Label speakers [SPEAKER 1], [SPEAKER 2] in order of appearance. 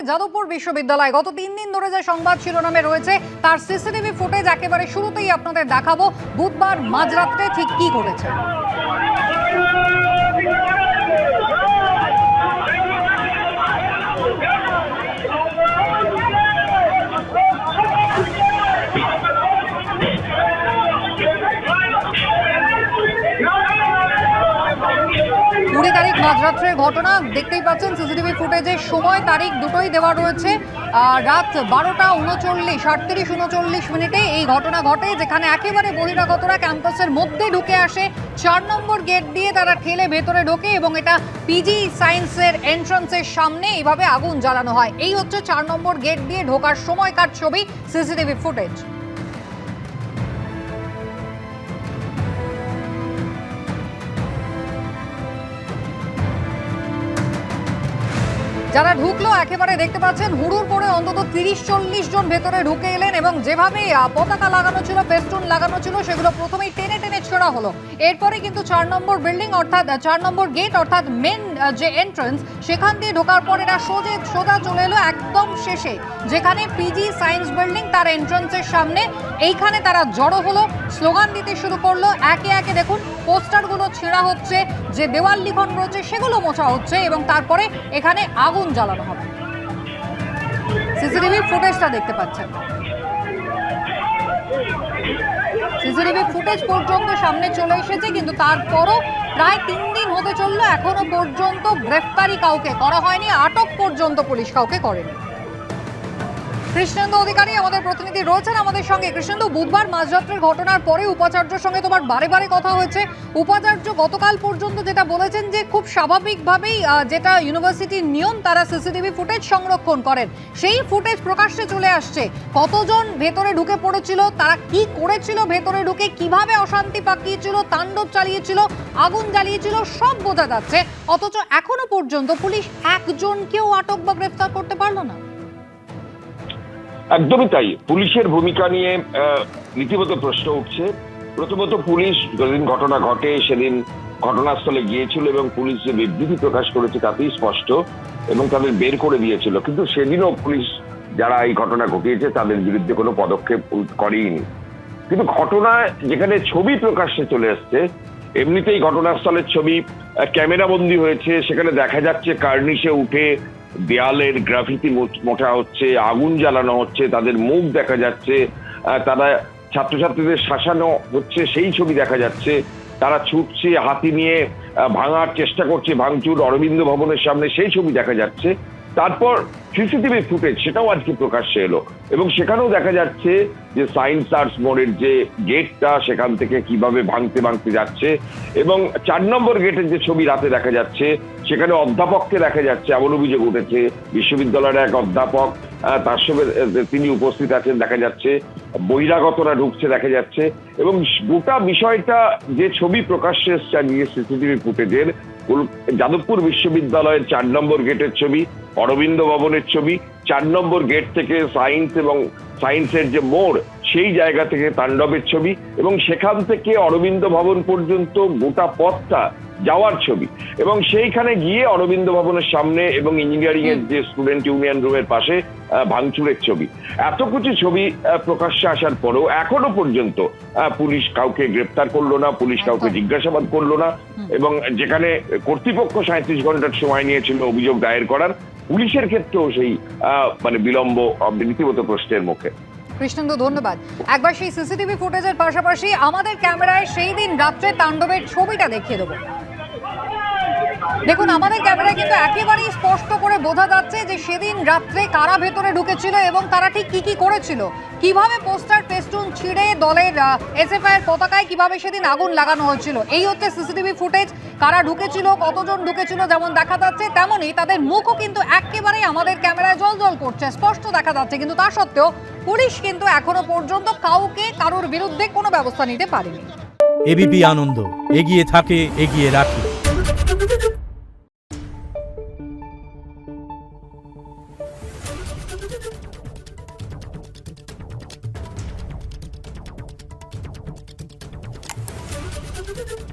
[SPEAKER 1] যাদবপুর বিশ্ববিদ্যালয় গত 3 দিন ধরে যে সংবাদ শিরোনামে রয়েছে তার সিসিটিভি ফুটেজ একেবারে শুরুতেই আপনাদের দেখাবো। বুধবার মাঝরাতে ঠিক কি ঘটেছে। মাঝরাত্রের ঘটনা দেখতেই পাচ্ছেন সিসিটিভি ফুটেজের সময় তারিখ দুটোই দেওয়া রয়েছে। রাত 12টা 39:39 এই ঘটনা ঘটে, যেখানে একেবারে বহিরাগতরা ক্যাম্পাসের মধ্যে ঢুকে আসে। 4 নম্বর গেট দিয়ে তারা ঠেলে ভেতরে ঢোকে এবং এটা পিজি সায়েন্সের এন্ট্রান্সের সামনে এইভাবে আগুন জ্বালানো হয়। এই হচ্ছে 4 নম্বর গেট দিয়ে ঢোকার সময়কার ছবি, সিসিটিভি ফুটেজ। যারা ঢুকলো একেবারে দেখতে পাচ্ছেন হুড়ুর করে অন্তত 30-40 জন ভেতরে ঢুকে এলেন এবং যেভাবে পতাকা লাগানো ছিল, ফেস্টুন লাগানো ছিল, সেগুলো প্রথমেই টেনে টেনে ছোড়া হলো। এরপরে কিন্তু 4 নম্বর বিল্ডিং অর্থাৎ 4 নম্বর গেট অর্থাৎ মেন যে এন্ট্রান্স, সেখান দিয়ে ঢোকার পর এরা সোজা চলে এলো একদম শেষে, যেখানে পিজি সায়েন্স বিল্ডিং তার এন্ট্রান্সের সামনে। এইখানে তারা জড়ো হলো, স্লোগান দিতে শুরু করলো। একে একে দেখুন পোস্টারগুলো ছেঁড়া হচ্ছে, যে দেওয়াল লিখন রয়েছে সেগুলো মোছা হচ্ছে এবং তারপরে এখানে আগুন জ্বালানো হবে। সিসিটিভি ফুটেজটা দেখতে পাচ্ছেন। সিসিটিভি ফুটেজ পর্যন্ত সামনে চলে এসেছে, কিন্তু তারপরও প্রায় 3 দিন হতে চললো, এখনো পর্যন্ত গ্রেফতারি কাউকে করা হয়নি, আটক পর্যন্ত পুলিশ কাউকে করেনি। কৃষ্ণেন্দু অধিকারী আমাদের প্রতিনিধি রয়েছেন আমাদের সঙ্গে। কৃষ্ণেন্দু, বুধবার মাঝরাত্রের ঘটনার পরে উপাচার্যের সঙ্গে তোমার বারে বারে কথা হয়েছে। উপাচার্য গতকাল পর্যন্ত যেটা বলেছেন যে খুব স্বাভাবিকভাবেই যেটা ইউনিভার্সিটির নিয়ম, তারা সিসিটিভি ফুটেজ সংরক্ষণ করেন, সেই ফুটেজ প্রকাশ্যে চলে আসছে। কতজন ভেতরে ঢুকে পড়েছিল, তারা কি করেছিল, ভেতরে ঢুকে কিভাবে অশান্তি পাকিয়েছিল, তাণ্ডব চালিয়েছিল, আগুন জ্বালিয়েছিল, সব বোঝা যাচ্ছে। অথচ এখনো পর্যন্ত পুলিশ একজনকেও আটক বা গ্রেফতার করতে পারলো না।
[SPEAKER 2] একদমই তাই। পুলিশের ভূমিকা নিয়ে রীতিমতো প্রশ্ন উঠছে। প্রথমত, পুলিশ যেদিন ঘটনা ঘটে সেদিন ঘটনাস্থলে গিয়েছিল এবং পুলিশ যে বিবৃতি প্রকাশ করেছে তাতেই স্পষ্ট, এবং তাদের বের করে দিয়েছিল। কিন্তু সেদিনও পুলিশ যারা এই ঘটনা ঘটিয়েছে তাদের বিরুদ্ধে কোনো পদক্ষেপ করেনি। কিন্তু ঘটনা যেখানে ছবি প্রকাশ্যে চলে আসছে, এমনিতেই ঘটনাস্থলের ছবি ক্যামেরাবন্দি হয়েছে, সেখানে দেখা যাচ্ছে কার্নিশে উঠে দেয়ালের গ্রাফিতি মোটা হচ্ছে, আগুন জ্বালানো হচ্ছে, তাদের মুখ দেখা যাচ্ছে, তারা ছাত্রছাত্রীদের শাসানো হচ্ছে সেই ছবি দেখা যাচ্ছে, তারা ছুটছে, হাতি নিয়ে ভাঙার চেষ্টা করছে, ভাঙচুর অরবিন্দ ভবনের সামনে সেই ছবি দেখা যাচ্ছে। তারপর সিসিটিভি ফুটেজ সেটাও আজকে প্রকাশ্যে এলো এবং সেখানেও দেখা যাচ্ছে যে সায়েন্স আর্টস মোড়ের যে গেটটা, সেখান থেকে কিভাবে ভাঙতে ভাঙতে যাচ্ছে। এবং 4 নম্বর গেটের যে ছবি রাতে দেখা যাচ্ছে, সেখানে অধ্যাপককে দেখা যাচ্ছে, এমন অভিযোগ উঠেছে বিশ্ববিদ্যালয়ের এক অধ্যাপক, তার সঙ্গে তিনি উপস্থিত আছেন দেখা যাচ্ছে, বহিরাগতরা ঢুকছে দেখা যাচ্ছে। এবং গোটা বিষয়টা যে ছবি প্রকাশ্যে এসছে সিসিটিভি ফুটেজের, যাদবপুর বিশ্ববিদ্যালয়ের 4 নম্বর গেটের ছবি, অরবিন্দ ভবনের ছবি, 4 নম্বর গেট থেকে সায়েন্স এবং সায়েন্সের যে মোড় সেই জায়গা থেকে তাণ্ডবের ছবি, এবং সেখান থেকে অরবিন্দ ভবন পর্যন্ত গোটা পথটা যাওয়ার ছবি, এবং সেইখানে গিয়ে অরবিন্দ ভবনের সামনে এবং ইঞ্জিনিয়ারিং এর যে স্টুডেন্ট ইউনিয়ন রুমের পাশে ভাঙচুরের ছবি। এত কিছু ছবি প্রকাশ্যে আসার পরেও এখনো পর্যন্ত পুলিশ কাউকে গ্রেপ্তার করলো না, পুলিশ কাউকে জিজ্ঞাসাবাদ করলো না, এবং যেখানে কর্তৃপক্ষ 37 ঘন্টার সময় নিয়েছিল অভিযোগ দায়ের করার, পুলিশের ক্ষেত্রেও সেই বিলম্ব রীতিমতো প্রশ্নের মুখে।
[SPEAKER 1] কৃষ্ণেন্দু, ধন্যবাদ। একবার সেই সিসিটিভি ফুটেজের পাশাপাশি আমাদের ক্যামেরায় সেই দিন রাত্রে তাণ্ডবের ছবিটা দেখিয়ে দেবো। দেখুন, আমাদের ক্যামেরায় কিন্তু একেবারেই স্পষ্ট করে বোঝা যাচ্ছে যে সেদিন রাত্রে কারা ভেতরে ঢুকেছিল এবং তারা ঠিক কি কি করেছিল, কিভাবে পোস্টার ফেস্টুন ছিঁড়ে দলের এসএফআই এর পতাকায় কিভাবে সেদিন আগুন লাগানো হয়েছিল। এই হচ্ছে সিসিটিভি ফুটেজ। কারা ঢুকেছিল, কতজন ঢুকেছিল যেমন দেখা যাচ্ছে, তেমনই তাদের মুখও কিন্তু একেবারেই আমাদের ক্যামেরায় জ্বলজ্বল করছে, স্পষ্ট দেখা যাচ্ছে। কিন্তু তা সত্ত্বেও পুলিশ কিন্তু এখনো পর্যন্ত কারোর বিরুদ্ধে কোনো ব্যবস্থা নিতে পারেনি।
[SPEAKER 3] এবিপি আনন্দ, এগিয়ে থাকে, এগিয়ে রাখে।
[SPEAKER 4] Thank you.